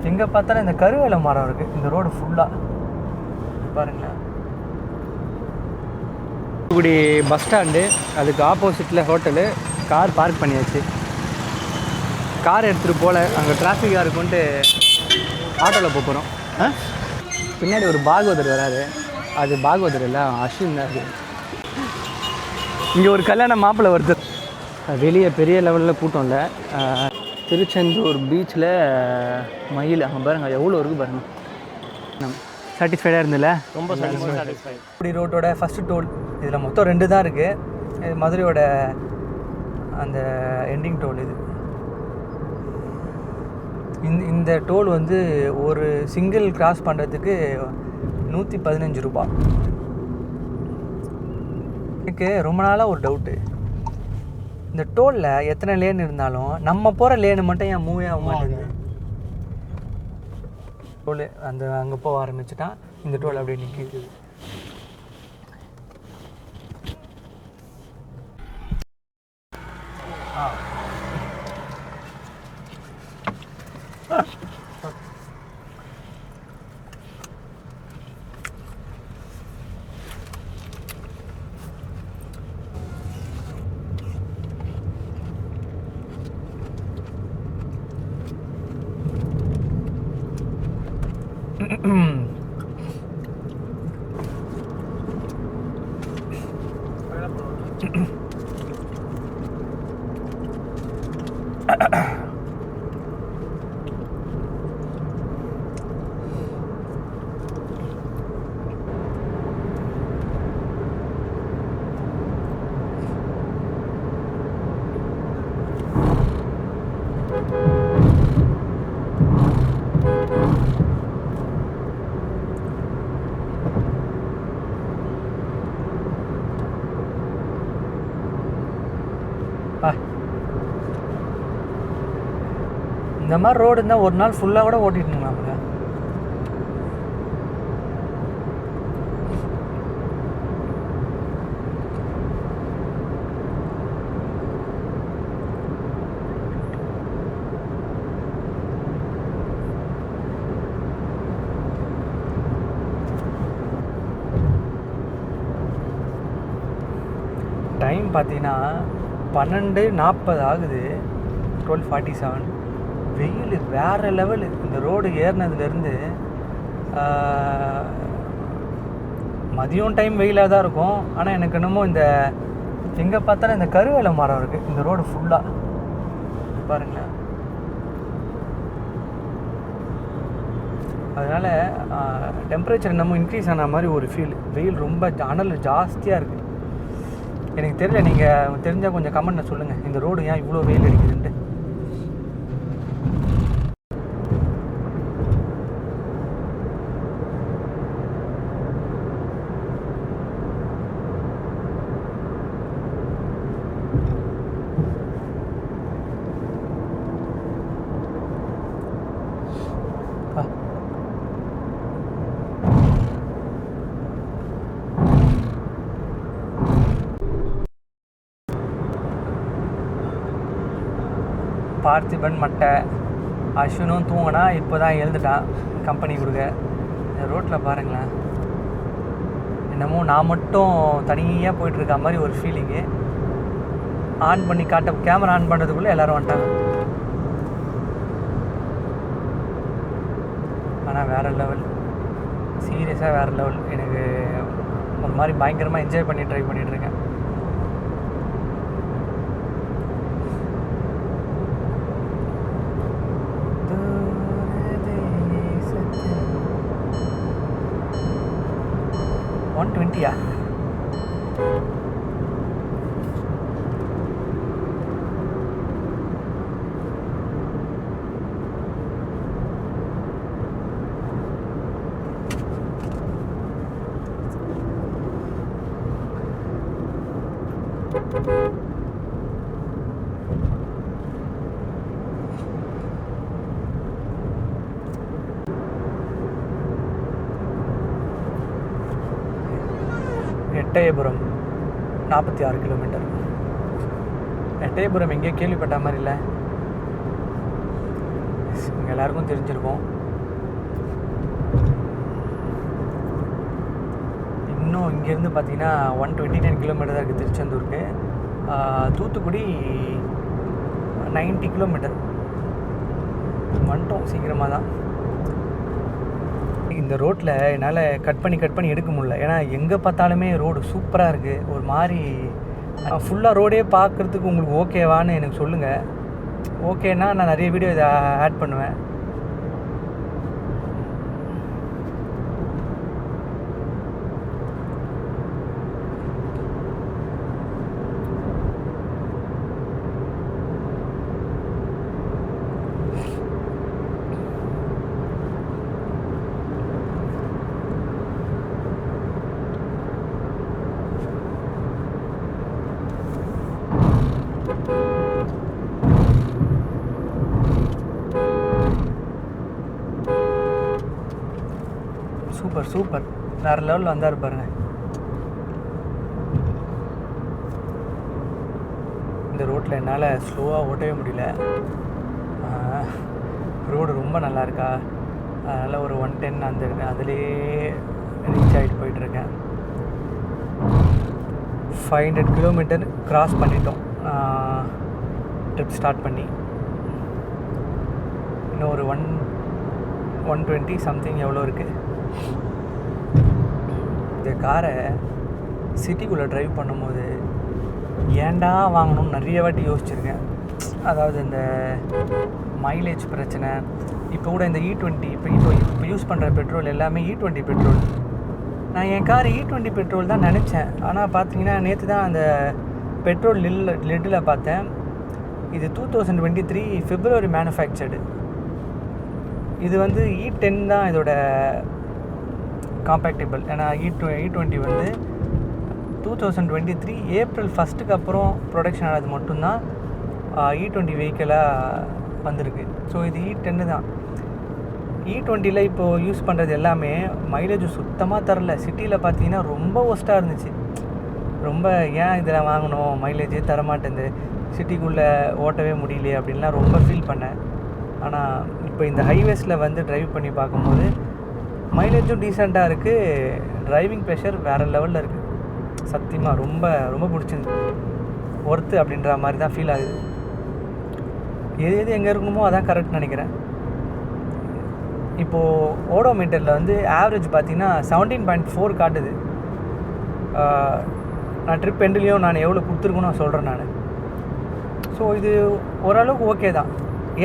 எங்கே பார்த்தாலும் இந்த கருவேல மரம் இருக்குது இந்த ரோடு ஃபுல்லாக. பாருங்களேன், தூத்துக்குடி பஸ் ஸ்டாண்டு, அதுக்கு ஆப்போசிட்டில் ஹோட்டலு. கார் பார்க் பண்ணியாச்சு. கார் எடுத்துகிட்டு போகல, அங்கே டிராஃபிக்காக இருக்குன்ட்டு ஆட்டோவில் போகிறோம். பின்னாடி ஒரு பாகவதர் வராரு. அது பாகவதர் இல்லை, அஸ்வின் தான். இங்கே ஒரு கல்யாண மாப்பிள்ளை வருது. வெளியே பெரிய லெவலில் கூட்டம் இல்லை. திருச்செந்தூர் பீச்சில் மயில் அங்கே பாருங்கள் எவ்வளோ இருக்குது பாருங்கள். சாட்டிஸ்ஃபைடாக இருந்தில்ல? ரொம்ப சாட்டிஸ்ஃபைட். இப்படி ரோட்டோட ஃபஸ்ட்டு டோல் இதில் மொத்தம் 2 தான் இருக்குது. இது மதுரையோட அந்த எண்டிங் டோல். இது இந்த டோல் வந்து ஒரு சிங்கிள் கிராஸ் பண்ணுறதுக்கு 115 ரூபா. எனக்கு ரொம்ப நாளாக ஒரு டவுட்டு, இந்த டோலில் எத்தனை லேன் இருந்தாலும் நம்ம போகிற லேனு மட்டும் ஏன் மூவே ஆக மாட்டேங்குது? டோல் அந்த அங்கே போக ஆரம்பிச்சுட்டான், இந்த டோல் அப்படியே நிற்கிது. இந்த மாதிரி ரோடு இருந்தால் ஒரு நாள் ஃபுல்லாக கூட ஓட்டிட்டுங்களாங்க. டைம் பார்த்தீங்கன்னா 12:40 ஆகுது. 12:47. வெயில் வேறு லெவலு. இந்த ரோடு ஏறினதுலேருந்து மதியம் டைம் வெயிலாக தான் இருக்கும். ஆனால் எனக்கு என்னமோ இந்த எங்கே பார்த்தாலும் இந்த கருவேல மரம் இருக்குது இந்த ரோடு ஃபுல்லாக. பாருங்களேன், அதனால் டெம்பரேச்சர் என்னமோ இன்க்ரீஸ் ஆன மாதிரி ஒரு ஃபீல். வெயில் ரொம்ப அனல் ஜாஸ்தியாக இருக்குது. எனக்கு தெரியல, நீங்கள் தெரிஞ்சால் கொஞ்சம் கமெண்ட்டில் சொல்லுங்கள், இந்த ரோடு ஏன் இவ்வளோ வெயில் அடிக்குதுன்ட்டு. பார்த்திபன் மட்டை அஸ்வினும் தூங்கினா, இப்போ தான் எழுந்துட்டான் கம்பெனி கொடுக்க. இந்த ரோட்டில் பாருங்களேன், என்னமோ நான் மட்டும் தனியாக போயிட்டுருக்க மாதிரி ஒரு ஃபீலிங்கு. ஆன் பண்ணி கேமரா ஆன் பண்ணுறதுக்குள்ளே எல்லோரும் வந்துட்டாங்க. ஆனால் வேறு லெவல், சீரியஸாக வேறு லெவல். எனக்கு ஒரு மாதிரி பயங்கரமாக என்ஜாய் பண்ணி ட்ரை பண்ணிகிட்ருக்கேன். $120 எட்டயபுரம் 46 கிலோமீட்டர். எட்டயபுரம் எங்கேயோ கேள்விப்பட்ட மாதிரி இல்லை, இங்கே எல்லாருக்கும் தெரிஞ்சிருக்கும். இன்னும் இங்கேருந்து பார்த்தீங்கன்னா 129 கிலோமீட்டர் தான் இருக்குது திருச்செந்தூருக்கு. தூத்துக்குடி 90 கிலோமீட்டர். வந்துட்டோம் சீக்கிரமாக தான். இந்த ரோட்டில் என்னால் கட் பண்ணி எடுக்க முடியல. ஏன்னா எங்கே பார்த்தாலுமே ரோடு சூப்பராக இருக்குது. ஒரு மாதிரி ஃபுல்லாக ரோடே பார்க்குறதுக்கு உங்களுக்கு ஓகேவான்னு எனக்கு சொல்லுங்கள். ஓகேன்னா நான் நிறைய வீடியோ இதை ஆட் பண்ணுவேன். சூப்பர் வேறு லெவலில் வந்தார் பாருங்க. இந்த ரோட்டில் என்னால் ஸ்லோவாக ஓட்டவே முடியல. ரோடு ரொம்ப நல்லா இருக்கா, அதனால் ஒரு 110 அந்த அதிலே ரீச் ஆகிட்டு போயிட்டுருக்கேன். 500 கிலோமீட்டர் க்ராஸ் பண்ணிட்டோம் ட்ரிப் ஸ்டார்ட் பண்ணி. இன்னும் ஒரு 120 சம்திங் எவ்வளோ இருக்குது. இந்த காரை சிட்டிக்குள்ளே ட்ரைவ் பண்ணும்போது ஏன்டா வாங்கணும்னு நிறைய வாட்டி யோசிச்சுருக்கேன். அதாவது இந்த மைலேஜ் பிரச்சனை. இப்போ கூட இந்த E20 இப்போ யூஸ் பண்ணுற பெட்ரோல் எல்லாமே E20 பெட்ரோல். நான் என் கார் E20 பெட்ரோல் தான் நினச்சேன். ஆனால் பார்த்தீங்கன்னா நேற்று தான் அந்த பெட்ரோல் லிட்டில் பார்த்தேன். இது 2023 February மேனுஃபேக்சர்டு. இது வந்து E10 தான் இதோட காம்பேக்டபிள். ஏன்னா E20 வந்து 2023 April 1 அப்புறம் ப்ரொடக்ஷன் ஆனது மட்டும்தான் E20 வெஹிக்கிளாக வந்திருக்கு. ஸோ இது E10 தான். E20ல் இப்போது யூஸ் பண்ணுறது எல்லாமே மைலேஜ் சுத்தமாக தரல. சிட்டியில் பார்த்தீங்கன்னா ரொம்ப ஒஸ்ட்டாக இருந்துச்சு. ரொம்ப ஏன் இதில் வாங்கணும், மைலேஜே தரமாட்டேங்குது, சிட்டிக்குள்ளே ஓட்டவே முடியலையே அப்படின்லாம் ரொம்ப ஃபீல் பண்ணேன். ஆனால் இப்போ இந்த ஹைவேஸில் வந்து ட்ரைவ் பண்ணி பார்க்கும்போது மைலேஜும் டீசெண்டாக இருக்குது, டிரைவிங் ப்ரெஷர் வேறு லெவலில் இருக்குது. சத்தியமாக ரொம்ப ரொம்ப பிடிச்சிருந்து, ஒர்த்து அப்படின்ற மாதிரி தான் ஃபீல் ஆகுது. எது எங்கே இருக்கணுமோ அதான் கரெக்ட் நினைக்கிறேன். இப்போது ஓடோமீட்டரில் வந்து ஆவரேஜ் பார்த்திங்கன்னா 17.4 காட்டுது. நான் ட்ரிப் எண்ட்லேயும் நான் எவ்வளோ கொடுத்துருக்கணும் நான் சொல்கிறேன் நான். ஸோ இது ஓரளவுக்கு ஓகே தான்.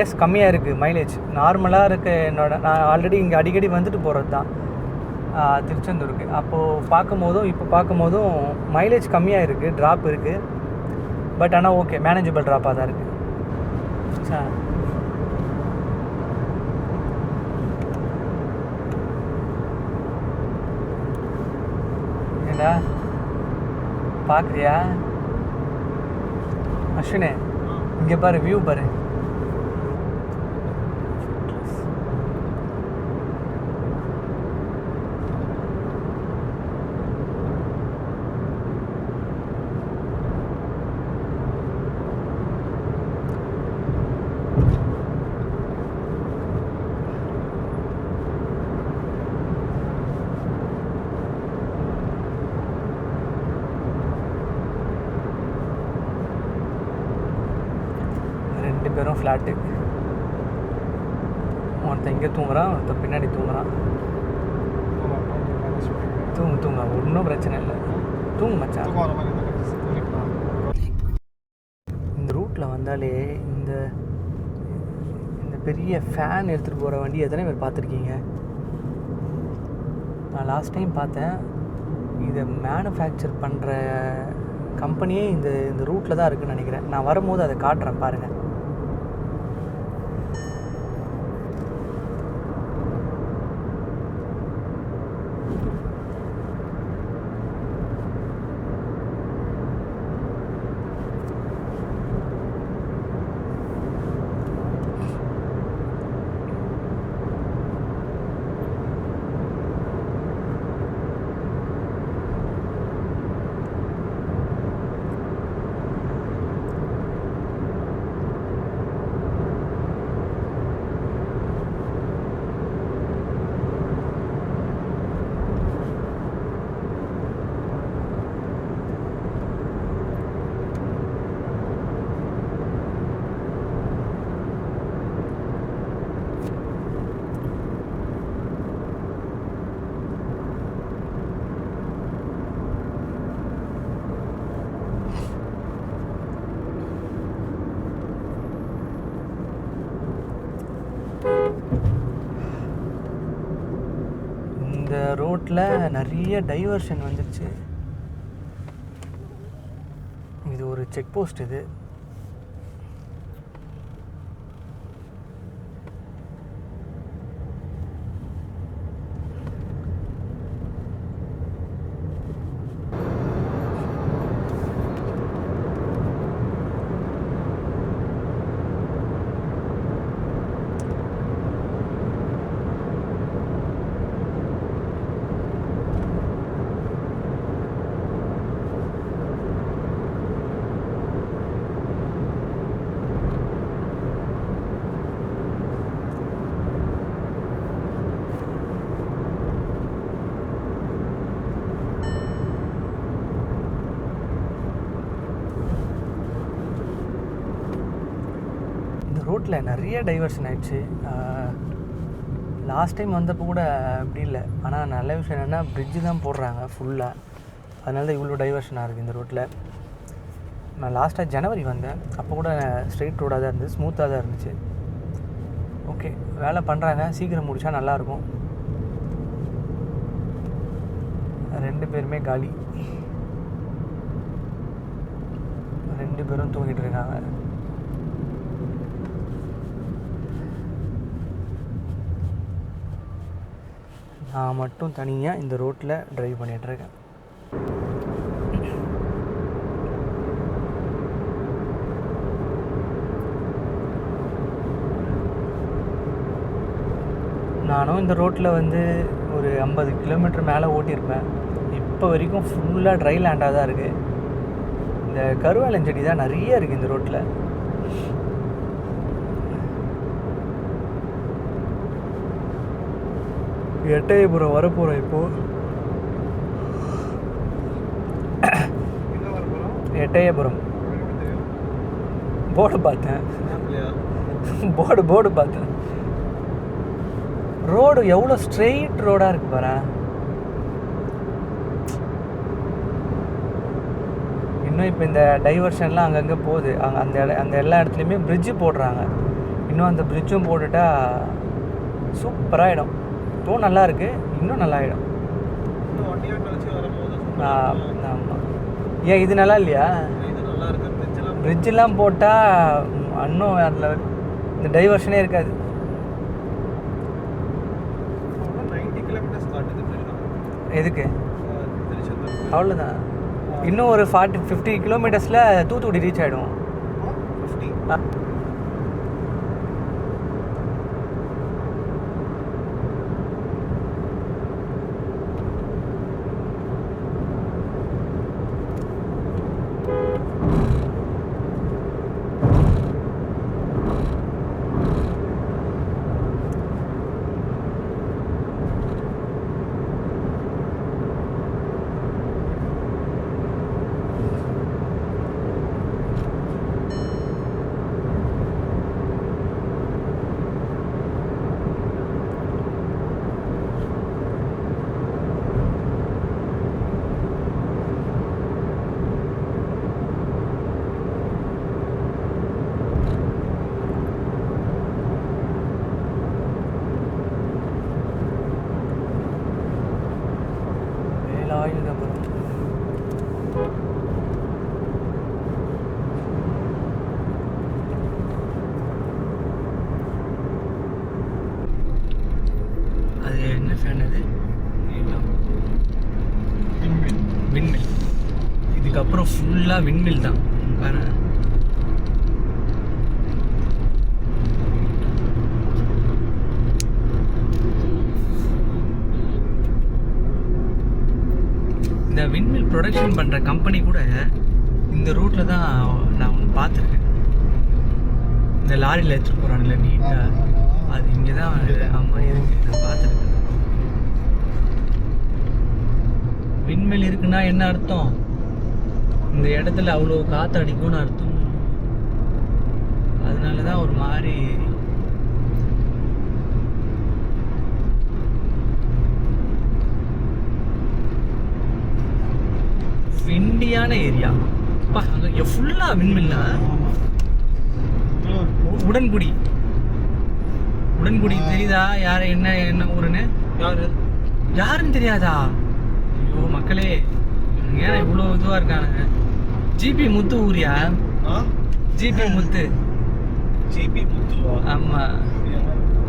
எஸ் கம்மியாக இருக்குது மைலேஜ். நார்மலாக இருக்க நான் ஆல்ரெடி இங்கே அடிக்கடி வந்துட்டு போகிறது தான் திருச்செந்தூருக்கு. அப்போது இப்போ பார்க்கும்போதும் மைலேஜ் கம்மியாக இருக்குது, ட்ராப் இருக்குது. பட் ஆனால் ஓகே, மேனேஜபிள் ட்ராப்பாக தான் இருக்குது. ஏண்டா பார்க்குறியா அஸ்வினே? இங்கே பாரு, வியூ பாரு. பேரும் ஃப்ளாட்டு. ஒருத்தன் இங்கே தூங்குறான், ஒருத்தன் பின்னாடி தூங்குறான். தூங்க ஒன்றும் பிரச்சனை இல்லை, தூங்கு மச்சான். இந்த ரூட்டில் வந்தாலே இந்த பெரிய ஃபேன் எடுத்துகிட்டு போகிற வண்டி எத்தனை பேர் பார்த்துருக்கீங்க? நான் லாஸ்ட் டைம் பார்த்தேன். இதை மேனுஃபேக்சர் பண்ணுற கம்பெனியே இந்த ரூட்டில் தான் இருக்குதுன்னு நினைக்கிறேன். நான் வரும்போது அதை காட்டுறேன் பாருங்கள். ரோட்டில் நிறைய டைவர்ஷன் வந்துடுச்சு. இது ஒரு செக் போஸ்ட். இது ரோட்டில் நிறைய டைவர்ஷன் ஆகிடுச்சு. லாஸ்ட் டைம் வந்தப்போ கூட அப்படி இல்லை. ஆனால் நல்ல விஷயம் என்னென்னா பிரிட்ஜு தான் போடுறாங்க ஃபுல்லாக. அதனால தான் இவ்வளோ டைவர்ஷனாக இருக்குது இந்த ரோட்டில். நான் லாஸ்ட்டாக ஜனவரி வந்தேன். அப்போ கூட ஸ்ட்ரெயிட் ரோடாக தான் இருந்துச்சு, ஸ்மூத்தாக தான் இருந்துச்சு. ஓகே, வேலை பண்ணுறாங்க, சீக்கிரம் முடித்தா நல்லாயிருக்கும். 2 பேருமே காலி, 2 பேரும் தூங்கிட்டு இருக்காங்க. நான் மட்டும் தனியாக இந்த ரோட்டில் ட்ரைவ் பண்ணிகிட்ருக்கேன். நானும் இந்த ரோட்டில் வந்து ஒரு 50 கிலோமீட்டர் மேலே ஓட்டியிருப்பேன். இப்போ வரைக்கும் ஃபுல்லாக ட்ரை லேண்டாக தான் இருக்குது. இந்த கருவேலஞ்செடி தான் நிறைய இருக்குது இந்த ரோட்டில். எட்டயபுரம் வரப்போகிறோம் இப்போது. எட்டயபுரம் போர்டு பார்த்தேன். போர்டு பார்த்தேன். ரோடு எவ்வளோ ஸ்ட்ரெயிட் ரோடாக இருக்குது பாரு. இன்னும் இப்போ இந்த டைவர்ஷன்லாம் அங்கங்கே போகுது. அந்த எல்லா இடத்துலையுமே பிரிட்ஜு போடுறாங்க. இன்னும் அந்த பிரிட்ஜும் போட்டுட்டா சூப்பராகிடும். இப்போவும் நல்லா இருக்குது, இன்னும் நல்லாயிடும். ஆமாம். ஏன் இது நல்லா இல்லையா? பிரிட்ஜெலாம் போட்டால் இன்னும் அதில் இந்த டைவர்ஷனே இருக்காது. எதுக்கு? அவ்வளோதான். இன்னும் ஒரு 50 கிலோமீட்டர்ஸில் தூத்துக்குடி ரீச் ஆகிடும். அது என்ன ஃபேன்? அது விண்மில். இதுக்கப்புறம் ஃபுல்லாக விண்மில் தான் பாரு. இந்த விண்மில் ப்ரொடக்ஷன் பண்ணுற கம்பெனி கூட இந்த ரூட்டில் தான் நான் ஒன்று பார்த்துருக்கேன். இந்த லாரியில் எடுத்துகிட்டு போகிறான்ல நீட்டாக, அது இங்கே தான். ஆமாம், இருக்கு, நான் பார்த்துருக்கேன். விண்மில் இருக்குன்னா என்ன அர்த்தம்? இந்த இடத்துல அவ்வளோ காற்று அடிக்கும்னு அர்த்தம். அதனால தான் ஒரு மாதிரி விண்டியான ஏரியா. அப்பா, அங்கே ஃபுல்லாக விண்மில்லா. உடன்குடி தெரியுதா? யார் என்ன ஊருன்னு? யாரு யாருன்னு தெரியாதா? ஐயோ மக்களே, ஏன்னா இவ்வளோ இதுவாக இருக்கானுங்க. ஜிபி முத்து ஊரியா? ஜிபி முத்து. ஜிபி முத்துவா? ஆமாம்,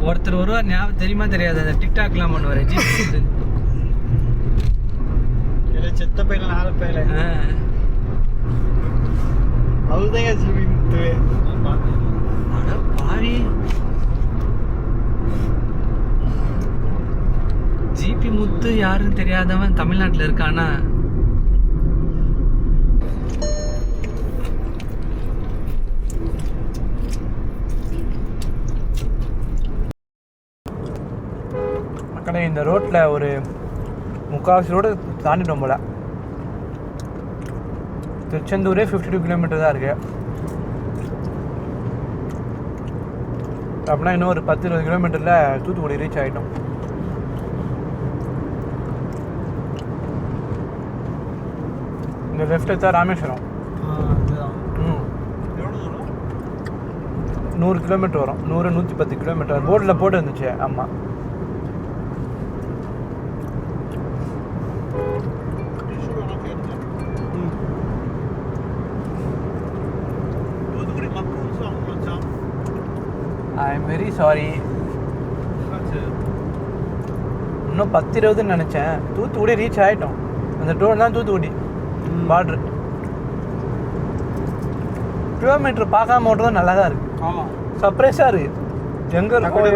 ஒருத்தர் வருவார், ஞாபகம் தெரியுமா தெரியாது? அந்த டிக்டாக்லாம் பண்ணுவார் ஜிபி முத்து. செத்த பையில 4 பையில அவருதான் ஜிபி முத்து. அட பாவி, ஜிபி முத்து யாருன்னு தெரியாதவன் தமிழ்நாட்டில் இருக்கானா? மக்களே, இந்த ரோட்டில் ஒரு 3/4 ரோடு தாண்டிட்டோம் போல. திருச்செந்தூரே 52 கிலோமீட்டர் தான் இருக்கு. அப்படின்னா இன்னும் ஒரு 10-20 கிலோமீட்டரில் தூத்துக்குடி ரீச் ஆகிட்டோம். இந்த லெஃப்ட் எடுத்தா ராமேஸ்வரம். 100 கிலோமீட்டர் வரும். 100-110 கிலோமீட்டர் போர்டில் போட்டு இருந்துச்சு. ஆமாம், ஐ எம் வெரி சாரி. இன்னும் 10-20 நினச்சேன். தூத்துக்குடி ரீச் ஆகிட்டோம். அந்த டோர் தான் தூத்துக்குடி பார்ட்ரு. கிலோமீட்டர் பார்க்காம ஓட்டுறது நல்லா தான் இருக்குது. ஆமாம், சர்ப்ரைஸாக இருக்குது. எங்கே இருக்கும்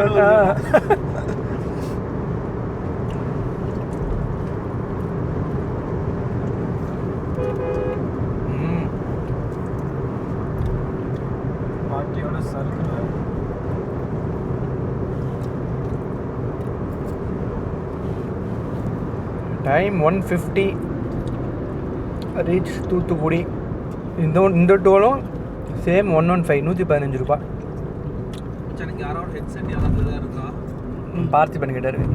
பாட்டியோட சர்க்கிள். Time 1:50 reach Thoothukudi. இந்த டோலும் சேம் 115, 115 ரூபா. எனக்கு யாரோட ஹெட்செட் யாராவது தான் இருக்கா? பார்த்திபன் கிட்ட இருக்கு.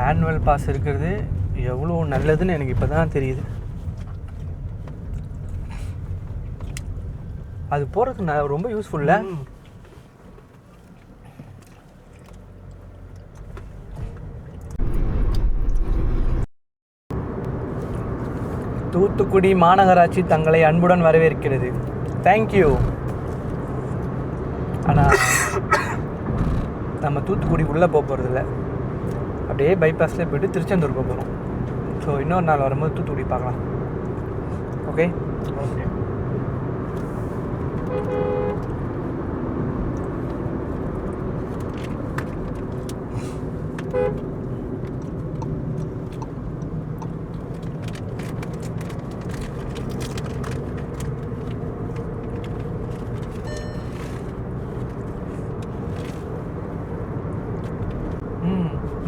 ஆனுவல் பாஸ் இருக்கிறது எவ்வளோ நல்லதுன்னு எனக்கு இப்போ தான் தெரியுது. அது போகிறதுக்கு ரொம்ப யூஸ்ஃபுல்ல. தூத்துக்குடி மாநகராட்சி தங்களை அன்புடன் வரவேற்கிறது. தேங்க்யூ. ஆனால் நம்ம தூத்துக்குடி உள்ளே போக போகிறதில்ல, அப்படியே பைபாஸில் போய்ட்டு திருச்செந்தூர் போக போகிறோம். ஸோ இன்னொரு நாள் வரும்போது தூத்துக்குடி பார்க்கலாம். Okay okay.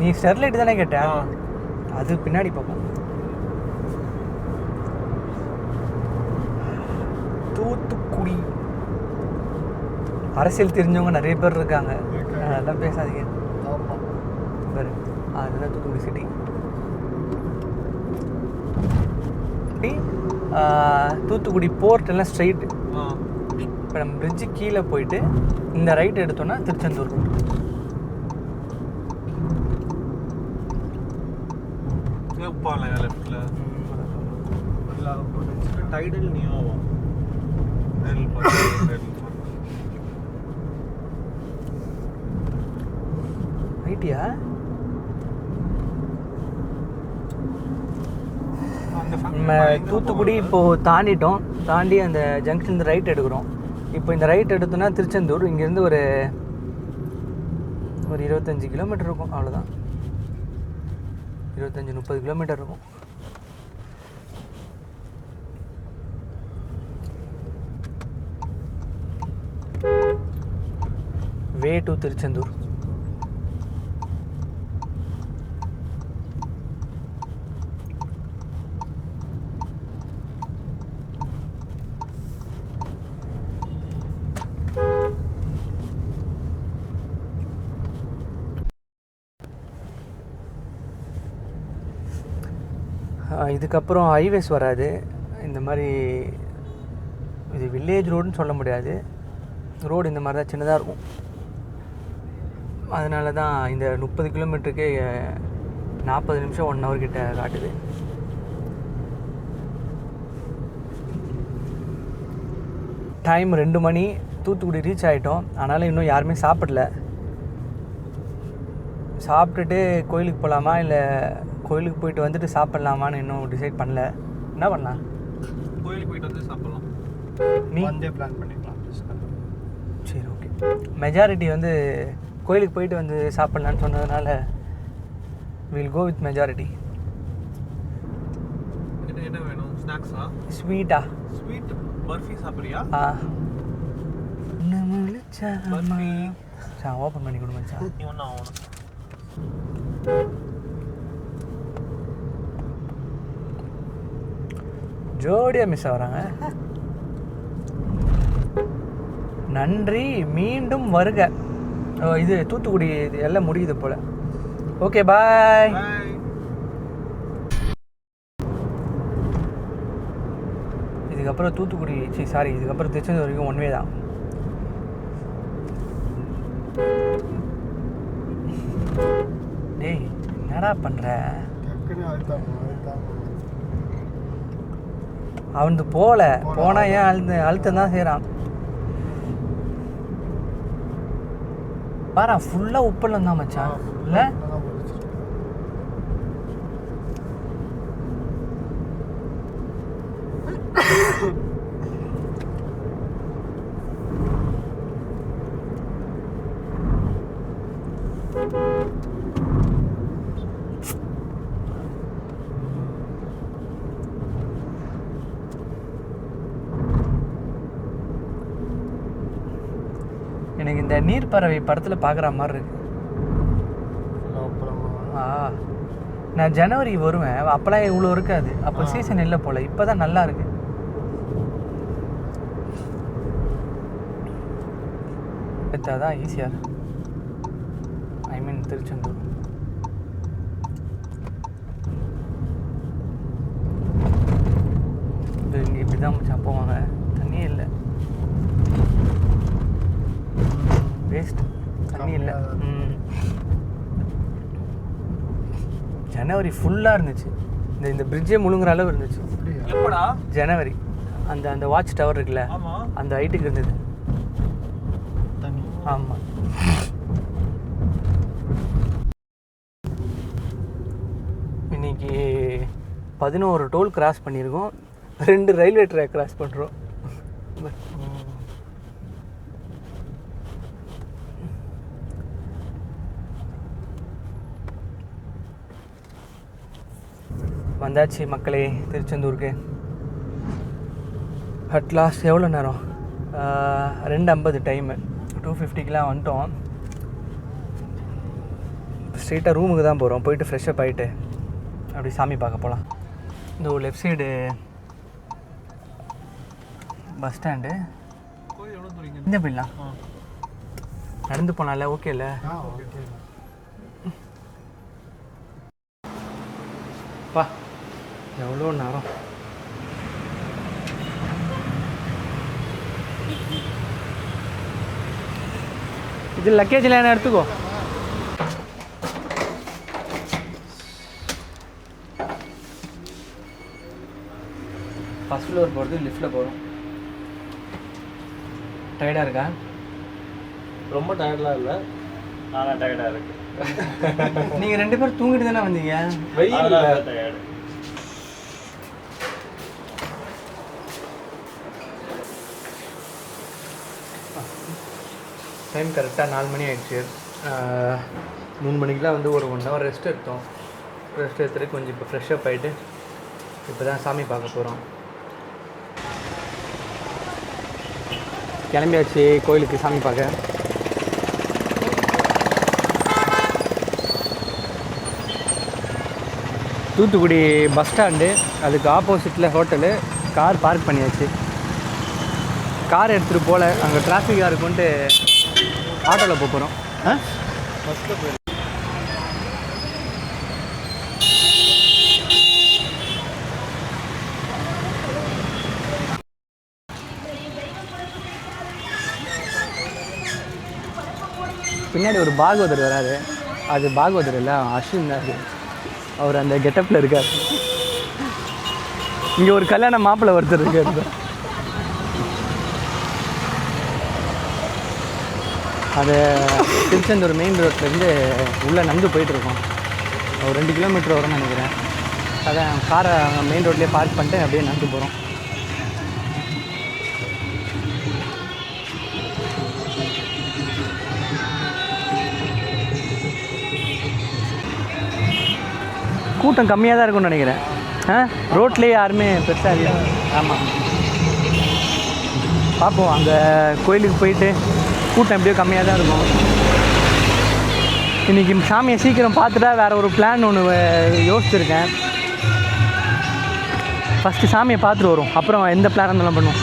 நீ ஸ்டெர்லைட் தானே கேட்ட? அது பின்னாடி பார்ப்போம். தூத்துக்குடி அரசியல் தெரிஞ்சவங்க நிறைய பேர் இருக்காங்க. அதெல்லாம் பேசாதீங்க. பாரு, அதுதான் தூத்துக்குடி சிட்டி. தூத்துக்குடி போர்ட் எல்லாம் ஸ்ட்ரைட்டு. இப்போ நம்ம பிரிட்ஜு கீழே போயிட்டு இந்த ரைட் எடுத்தோன்னா திருச்செந்தூர் ரோடு. டைடல் நியோவா ஐட்டியா? நம்ம தூத்துக்குடி இப்போது தாண்டிட்டோம். தாண்டி அந்த ஜங்ஷன் ரைட் எடுக்கிறோம். இப்போ இந்த ரைட் எடுத்தோன்னா திருச்செந்தூர். இங்கேருந்து ஒரு 25 கிலோமீட்டர் இருக்கும், அவ்வளோதான். 25-30 கிலோமீட்டர் இருக்கும். Way to Tiruchendur. இதுக்கப்புறம் ஹைவேஸ் வராது. இந்த மாதிரி இது வில்லேஜ் ரோடுன்னு சொல்ல முடியாது. ரோடு இந்த மாதிரி தான் சின்னதாக இருக்கும். அதனால தான் இந்த 30 கிலோமீட்டருக்கே 40 நிமிஷம் 1 ஹவர் கிட்ட காட்டுது. டைம் 2 மணி. தூத்துக்குடி ரீச் ஆகிட்டோம். ஆனாலும் இன்னும் யாருமே சாப்பிடல. சாப்பிட்டுட்டு கோயிலுக்கு போகலாமா இல்லை கோயிலுக்கு போயிட்டு வந்துட்டு சாப்பிட்லாமான்னு இன்னும் டிசைட் பண்ணல. என்ன பண்ணலாம்? கோயிலுக்கு போயிட்டு வந்து சாப்பிடலாம். நீ பிளான் பண்ணிக்கலாம். சரி, ஓகே. மெஜாரிட்டி வந்து கோயிலுக்கு போயிட்டு வந்து சாப்பிட்லான்னு சொன்னதுனால வில் கோ வித் மெஜாரிட்டி. என்ன வேணும்? ஸ்நாக்ஸா? ஸ்வீட்டா? ஸ்வீட் பர்ஃபி சாப்பிட்றியா? ஓப்பன் பண்ணி கொடு மச்சான். நீ ஒன்றும் ஆகணும். ஜோடியாக மிஸ் ஆகிறாங்க. நன்றி, மீண்டும் வருக. இது தூத்துக்குடி இது எல்லாம் முடியுது போல். ஓகே, பாய். இதுக்கப்புறம் தூத்துக்குடி இதுக்கப்புறம் திருச்செந்தூர் வரைக்கும் ஒன்வே தான். டேய், என்னடா பண்ணுற? அவனுக்கு போனால் ஏன் அழுத்தம் தான் செய்கிறான். பாரா, ஃபுல்லாக உப்பெல்லாம் தான் மச்சான். இல்லை எனக்கு இந்த நீர்ப்பறவை படத்தில் பார்க்குற மாதிரி இருக்கு. நான் ஜனவரி வருவேன், அப்போலாம் இவ்வளோ இருக்காது. அப்போ சீசன் இல்லை போல். இப்போ தான் நல்லா இருக்கு. தான் ஈஸியாக, ஐ மீன் திருச்செந்தூர். இங்கே இப்படி தான் மச்சான் போவாங்க. தண்ணியே இல்லை, வேஸ்ட். தண்ணி இல்லை. ஜனவரி ஃபுல்லாக இருந்துச்சு. இந்த பிரிட்ஜே முழுங்குற அளவு இருந்துச்சு. எப்படா? ஜனவரி. அந்த வாட்ச் டவர் இருக்குல்ல, அந்த ஹைட்டுக்கு இருந்தது. ஆமாம். இன்னைக்கு 11 டோல் கிராஸ் பண்ணியிருக்கோம். 2 ரயில்வே ட்ராக் கிராஸ் பண்ணுறோம். வந்தாச்சு மக்களே திருச்செந்தூருக்கு. அட் லாஸ்ட் எவ்வளோ நேரம்? 2:50 டைமு. 2:50க்கெலாம் வந்துட்டோம். ஸ்ட்ரெயிட்டாக ரூமுக்கு தான் போகிறோம். போயிட்டு ஃப்ரெஷ்ஷப் ஆகிட்டு அப்படி சாமி பார்க்க போகலாம். இந்த ஒரு லெஃப்ட் சைடு பஸ் ஸ்டாண்டு. இந்த போயிடலாம். நடந்து போனால ஓகே இல்லை? பா, எவ்வளோ நேரம். இது லக்கேஜில் என்ன எடுத்துக்கோ. ஃபஸ்ட் ஃப்ளோர் போகிறது, லிஃப்ட்டில் போகிறோம். டயர்டாக இருக்கா? ரொம்ப டயர்டெலாம் இல்லை, ஆனால் டயர்டாக இருக்கு. நீங்கள் 2 பேரும் தூங்கிட்டு தானே வந்தீங்க? வெயில் டயர்டு. டைம் கரெக்டாக 4 மணி ஆகிடுச்சு. 3 மணிக்கெலாம் வந்து ஒரு 1 ஹவர் ரெஸ்ட் எடுத்தோம். ரெஸ்ட் எடுத்துகிட்டு கொஞ்சம் இப்போ ஃப்ரெஷ்ஷப் ஆகிட்டு இப்போ தான் சாமி பார்க்க போகிறோம். கிளம்பியாச்சு கோயிலுக்கு சாமி பார்க்க. தூத்துக்குடி பஸ் ஸ்டாண்டு, அதுக்கு ஆப்போசிட்டில் ஹோட்டலு. கார் பார்க் பண்ணியாச்சு. கார் எடுத்துகிட்டு போகல, அங்கே டிராஃபிக்காக இருக்குன்ட்டு ஆட்டோவில் போக போகிறோம். பஸ்ஸில் போய் பின்னாடி ஒரு பாகவதர் வராரு. அது பாகவதர் இல்லை, அஸ்வின் தான். அவர் அந்த கெட்டப்பில் இருக்கார். இங்கே ஒரு கல்யாண மாப்பிள்ளை ஒருத்தர் இருக்கார். அது திருச்செந்தூர் மெயின் ரோட்லேருந்து உள்ளே நடந்து போயிட்டுருக்கோம். ஒரு 2 கிலோமீட்டர் வரும்னு நினைக்கிறேன். அதான் காரை மெயின் ரோட்லேயே பார்க் பண்ணிட்டு அப்படியே நடந்து போகிறோம். கூட்டம் கம்மியாக தான் இருக்கும்னு நினைக்கிறேன். ரோட்லேயே யாருமே பெருசாக இல்லை. ஆமாம், பார்ப்போம். அங்கே கோயிலுக்கு போயிட்டு கூட்டம் எப்படியோ கம்மியாக தான் இருக்கும். இன்றைக்கி சாமியை சீக்கிரம் பார்த்துட்டா வேறு ஒரு பிளான் ஒன்று யோசிச்சுருக்கேன். ஃபஸ்ட்டு சாமியை பார்த்துட்டு வரும், அப்புறம் எந்த பிளான் இருந்தாலும் பண்ணுவோம்.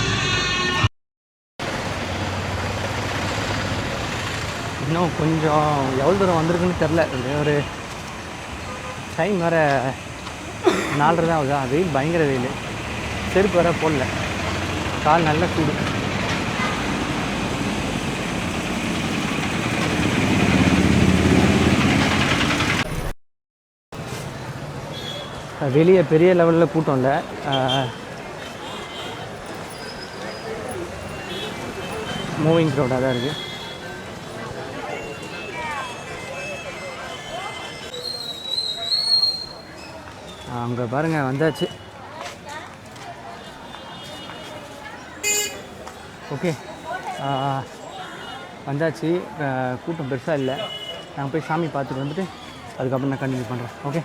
இன்னும் கொஞ்சம் எவ்வளோ தூரம் வந்திருக்குன்னு தெரில. ஒரு டைம் வேறு 4:30 தான் ஆகுதா. வெயில் பயங்கர வெயில். செருப்பு வேறு போடல, கால் நல்ல சூடு. வெளியே பெரிய லெவலில் கூட்டம் இல்லை. மூவிங் க்ரௌடாக தான் இருக்குது. அங்கே பாருங்கள், வந்தாச்சு. ஓகே, வந்தாச்சு. கூட்டம் பெருசாக இல்லை. நாங்கள் போய் சாமி பார்த்துட்டு வந்துட்டு அதுக்கப்புறம் நான் கண்டினியூ பண்ணுறேன். ஓகே,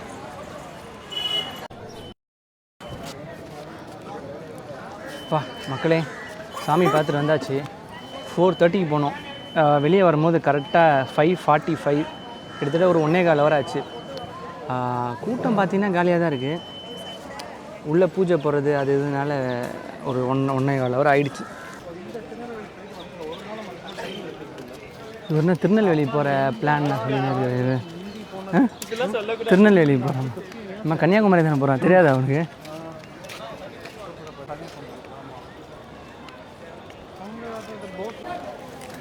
மக்களே, சாமி பார்த்துட்டு வந்தாச்சு. 4:30க்கு போனோம். வெளியே வரும்போது கரெக்டாக 5:45, கிட்டத்தட்ட ஒரு 1.25 ஹவர் ஆச்சு. கூட்டம் பார்த்திங்கன்னா காலியாக தான் இருக்குது. உள்ளே பூஜை போடுறது அது இதனால ஒரு 1.25 ஹவர் ஆகிடுச்சு. இது என்ன திருநெல்வேலி போகிற பிளான் தான் சொல்லி. திருநெல்வேலி போகிறோம். நம்ம கன்னியாகுமரி தானே போகிறோம், தெரியாது அவனுக்கு.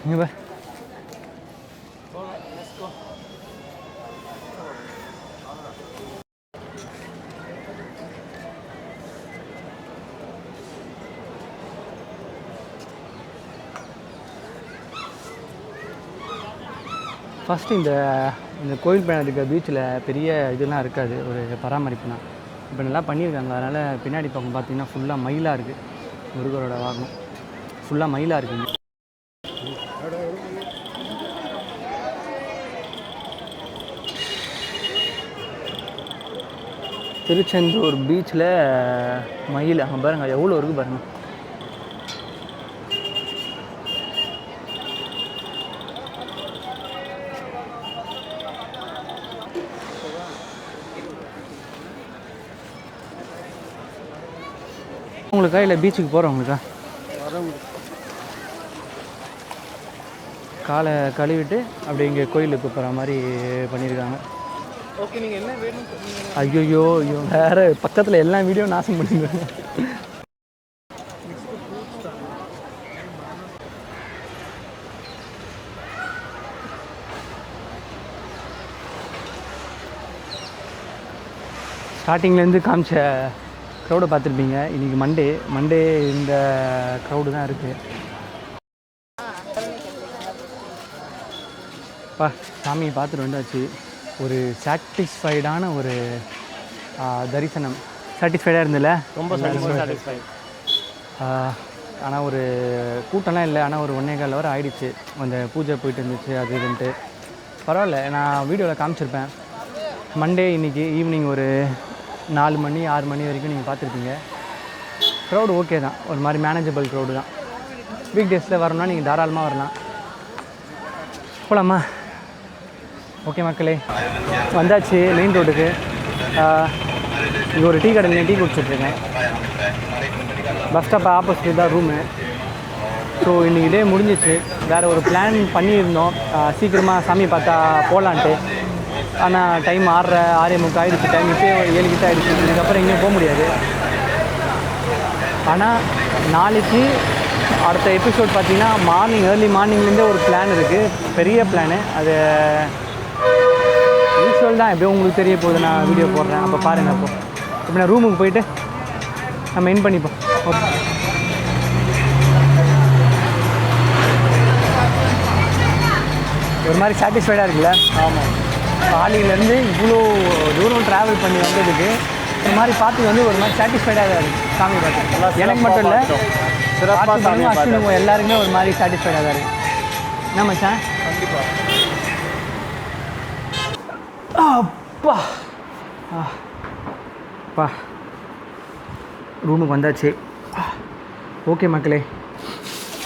இங்கே பா, ஃபஸ்ட்டு இந்த கோயில் பயணம் இருக்க பீச்சில் பெரிய இதெல்லாம் இருக்காது, ஒரு பராமரிப்புனா. இப்போ நல்லா பண்ணியிருக்காங்க. அதனால் பின்னாடி பக்கம் பார்த்தீங்கன்னா ஃபுல்லாக மயிலாக இருக்குது. முருகரோட வாகனம் ஃபுல்லாக மயிலாக இருக்குங்க. திருச்செந்தூர் பீச்சில் மயில் அங்கே பாருங்கள் எவ்வளோ இருக்குது பாருங்கள். உங்களுக்கா இல்லை பீச்சுக்கு போகிறவங்களுக்கா? காலை கழுவிட்டு அப்படி இங்கே கோயிலுக்கு போகிற மாதிரி பண்ணியிருக்காங்க. ஓகே, நீங்கள் என்ன வேணும்? ஐயோ வேறு பக்கத்தில் எல்லா வீடியோ நாசம் பண்ணிடுங்க. ஸ்டார்டிங்லேருந்து காமிச்ச க்ரௌடை பார்த்துருப்பீங்க. இன்றைக்கி மண்டே இந்த க்ரௌடு தான் இருக்குது. சாமியை பார்த்துட்டு வந்தாச்சு. ஒரு சாட்டிஸ்ஃபைடான ஒரு தரிசனம். சாட்டிஸ்ஃபைடாக இருந்தில்ல? ரொம்ப சாட்டிஸ்ஃபை. ஆனால் ஒரு கூட்டம்லாம் இல்லை. ஆனால் ஒரு 1.25 ஹவர் ஆகிடுச்சு. அந்த பூஜை போயிட்டு இருந்துச்சு, அது இதுன்ட்டு. பரவாயில்ல, நான் வீடியோவில் காமிச்சிருப்பேன். மண்டே இன்றைக்கி ஈவினிங் ஒரு 4 மணி 6 மணி வரைக்கும் நீங்கள் பார்த்துருப்பீங்க. க்ரௌடு ஓகே தான், ஒரு மாதிரி மேனேஜபிள் க்ரௌடு தான். வீக் டேஸில் வரணும்னா நீங்கள் தாராளமாக வரலாம். போகலாமா? ஓகே மக்களே, வந்தாச்சு மெயின் ரோட்டுக்கு. இங்கே ஒரு டீ கடையில் டீ குடிச்சிட்ருக்கேன். பஸ் ஸ்டாப் ஆப்போசிட் தான் ரூமு. ஸோ இன்றைக்கி டே முடிஞ்சிச்சு. வேறு ஒரு பிளான் பண்ணியிருந்தோம், சீக்கிரமாக சாமி பார்த்தா போகலான்ட்டு. ஆனால் டைம் 6:30 ஆகிடுச்சு. டைம் இப்போ 7 கிட்ட ஆகிடுச்சு. இதுக்கப்புறம் எங்கேயும் போக முடியாது. ஆனால் நாளைக்கு அடுத்த எபிசோட் பார்த்தீங்கன்னா ஏர்லி மார்னிங்லேருந்தே ஒரு பிளான் இருக்குது, பெரிய பிளானு. அது யூஸ்வல் தான், எப்படியோ உங்களுக்கு தெரிய போகுது, நான் வீடியோ போடுறேன், அப்போ பாருங்கள். இப்போ நான் ரூமுக்கு போயிட்டு நம்ம என் பண்ணிப்போம். ஓகே. ஒரு மாதிரி சாட்டிஸ்ஃபைடாக இருக்குல்ல? ஆமாம். காலையிலேருந்து இவ்வளோ தூரம் ட்ராவல் பண்ணி வந்ததுக்கு இந்த மாதிரி பார்த்து வந்து ஒரு மாதிரி சாட்டிஸ்ஃபைடாக தான் இருக்குது. சாமி பார்த்து எனக்கு மட்டும் இல்லை, அஸ்வினுங்க எல்லாருக்குமே ஒரு மாதிரி சாட்டிஸ்ஃபைடாக தான் இருக்குது. என்ன மச்சான்? கண்டிப்பாக. அப்பா அப்பா ரூமுக்கு வந்தாச்சு. ஓகே மக்களே,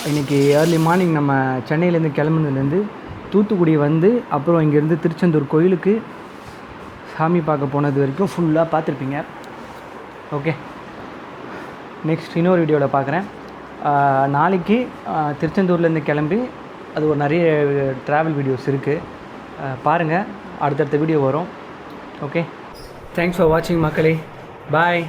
இன்றைக்கி ஏர்லி மார்னிங் நம்ம சென்னையிலேருந்து கிளம்புனதுலேருந்து தூத்துக்குடி வந்து அப்புறம் இங்கேருந்து திருச்செந்தூர் கோயிலுக்கு சாமி பார்க்க போனது வரைக்கும் ஃபுல்லாக பார்த்துருப்பீங்க. ஓகே, நெக்ஸ்ட் இன்னொரு வீடியோவில் பார்க்குறேன். நாளைக்கு திருச்செந்தூர்லேருந்து கிளம்பி அது ஒரு நிறைய ட்ராவல் வீடியோஸ் இருக்குது, பாருங்கள். அடுத்தடுத்த வீடியோ வரும். ஓகே, தேங்க்ஸ் ஃபார் வாட்சிங் மக்களே. பாய்.